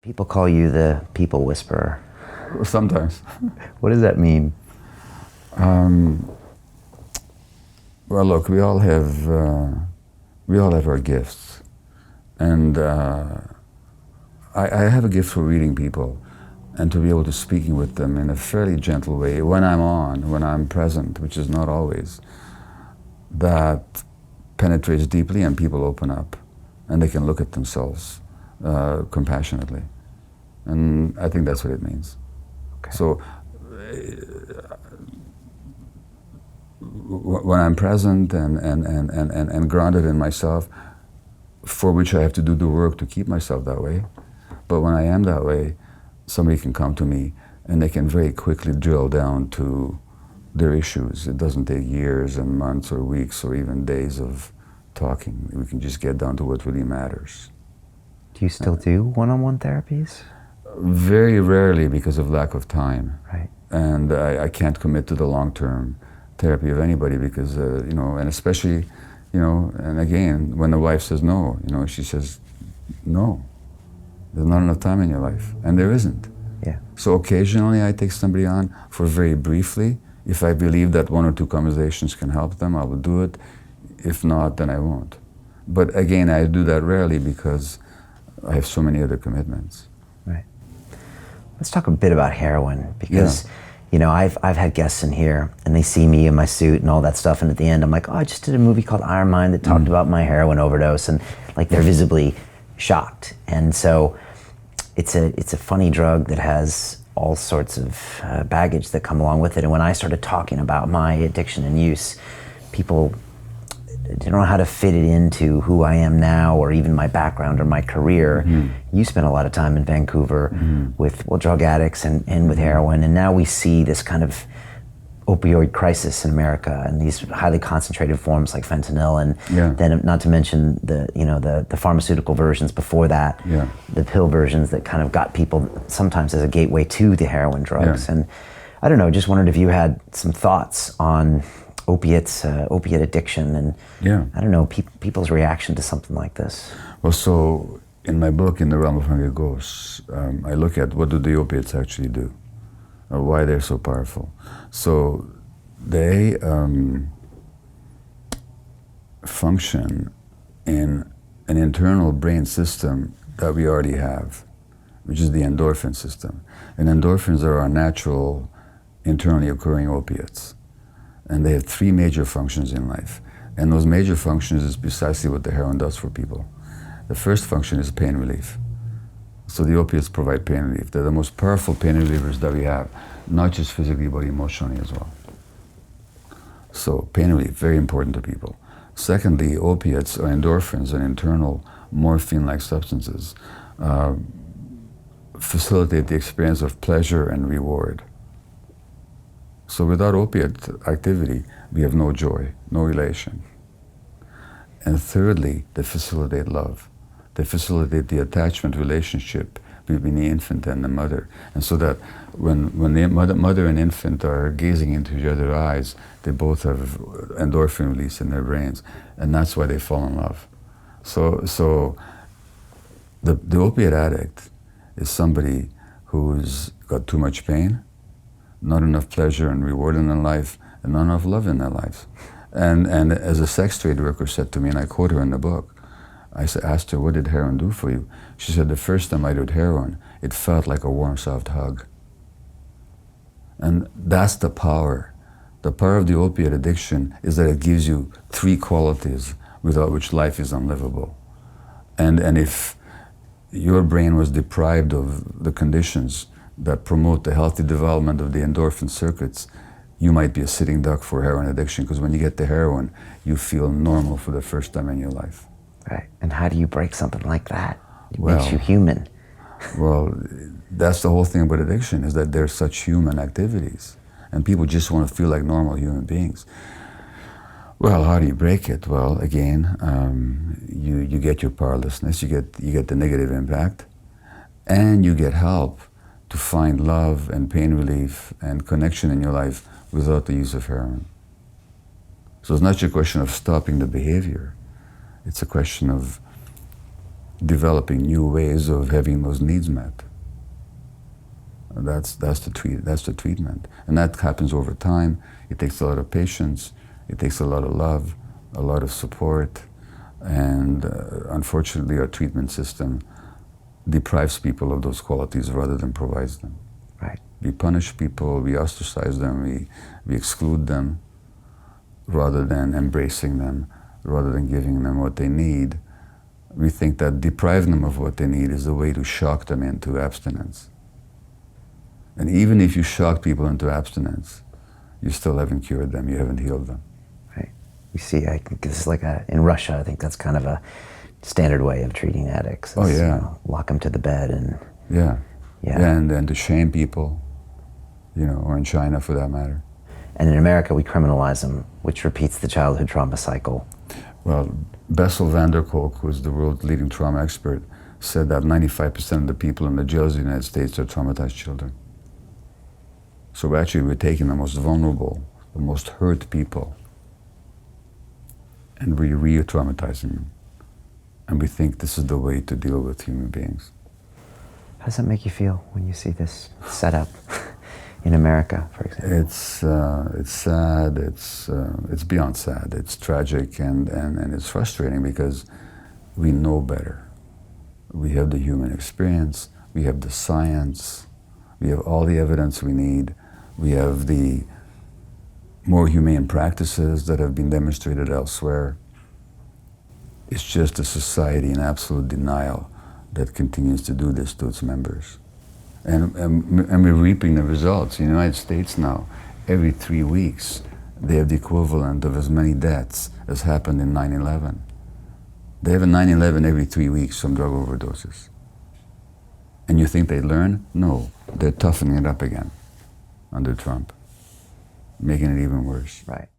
People call you the people whisperer. Sometimes. What does that mean? Well, look, we all have our gifts, and I have a gift for reading people, and to be able to speaking with them in a fairly gentle way when I'm present, which is not always. That penetrates deeply, and people open up, and they can look at themselves compassionately, and I think that's what it means. Okay. So when I'm present and grounded in myself, for which I have to do the work to keep myself that way, but when I am that way, somebody can come to me and they can very quickly drill down to their issues. It doesn't take years and months or weeks or even days of talking. We can just get down to what really matters. Do you still do one-on-one therapies? Very rarely, because of lack of time. Right. And I can't commit to the long-term therapy of anybody because, and especially, and again, when the wife says no, she says, no, there's not enough time in your life, and there isn't. Yeah. So occasionally I take somebody on for very briefly. If I believe that one or two conversations can help them, I will do it. If not, then I won't. But again, I do that rarely because I have so many other commitments. Right. Let's talk a bit about heroin because, I've had guests in here and they see me in my suit and all that stuff, and at the end I'm like, oh, I just did a movie called Iron Mind that talked about my heroin overdose, and like they're visibly shocked. And so it's a funny drug that has all sorts of baggage that come along with it. And when I started talking about my addiction and use, people didn't know how to fit it into who I am now or even my background or my career. Mm-hmm. You spent a lot of time in Vancouver with drug addicts and with heroin, and now we see this kind of opioid crisis in America and these highly concentrated forms like fentanyl, and then not to mention the pharmaceutical versions before that, the pill versions that kind of got people sometimes as a gateway to the heroin drugs. And I don't know, just wondered if you had some thoughts on opiates, opiate addiction, and I don't know, people's reaction to something like this. Well, so in my book, In the Realm of Hungry Ghosts, I look at what do the opiates actually do, or why they're so powerful. So they function in an internal brain system that we already have, which is the endorphin system. And endorphins are our natural, internally occurring opiates. And they have three major functions in life. And those major functions is precisely what the heroin does for people. The first function is pain relief. So the opiates provide pain relief. They're the most powerful pain relievers that we have, not just physically, but emotionally as well. So pain relief, very important to people. Secondly, opiates or endorphins and internal morphine-like substances facilitate the experience of pleasure and reward. So without opiate activity, we have no joy, no elation. And thirdly, they facilitate love. They facilitate the attachment relationship between the infant and the mother. And so that when the mother and infant are gazing into each other's eyes, they both have endorphin release in their brains. And that's why they fall in love. So the opiate addict is somebody who's got too much pain, not enough pleasure and reward in their life, and not enough love in their lives. And as a sex trade worker said to me, and I quote her in the book, I asked her, what did heroin do for you? She said, the first time I did heroin, it felt like a warm, soft hug. And that's the power. The power of the opiate addiction is that it gives you three qualities without which life is unlivable. And if your brain was deprived of the conditions that promote the healthy development of the endorphin circuits, you might be a sitting duck for heroin addiction, because when you get to heroin, you feel normal for the first time in your life. Right. And how do you break something like that? It Well, makes you human. Well, that's the whole thing about addiction, is that they're such human activities, and people just want to feel like normal human beings. Well, how do you break it? Well, again, you get your powerlessness, you get the negative impact, and you get help to find love and pain relief and connection in your life without the use of heroin. So it's not just a question of stopping the behavior. It's a question of developing new ways of having those needs met. That's the treatment, and that happens over time. It takes a lot of patience. It takes a lot of love, a lot of support, and unfortunately, our treatment system deprives people of those qualities rather than provides them. Right. We punish people, we ostracize them, we exclude them, rather than embracing them, rather than giving them what they need. We think that depriving them of what they need is a way to shock them into abstinence. And even if you shock people into abstinence, you still haven't cured them, you haven't healed them. Right. You see, I think this is like in Russia, I think that's kind of a standard way of treating addicts. Oh, yeah. You know, lock them to the bed and... Yeah. Yeah. And then to shame people, you know, or in China for that matter. And in America, we criminalize them, which repeats the childhood trauma cycle. Well, Bessel van der Kolk, who's the world's leading trauma expert, said that 95% of the people in the jails of the United States are traumatized children. So actually we're taking the most vulnerable, the most hurt people, and we're re-traumatizing them. And we think this is the way to deal with human beings. How does that make you feel when you see this set up in America, for example? It's sad, it's beyond sad, it's tragic, and it's frustrating because we know better. We have the human experience, we have the science, we have all the evidence we need, we have the more humane practices that have been demonstrated elsewhere. It's just a society in absolute denial that continues to do this to its members. And we're reaping the results. In the United States now, every 3 weeks, they have the equivalent of as many deaths as happened in 9/11. They have a 9/11 every 3 weeks from drug overdoses. And you think they learn? No, they're toughening it up again under Trump, making it even worse. Right.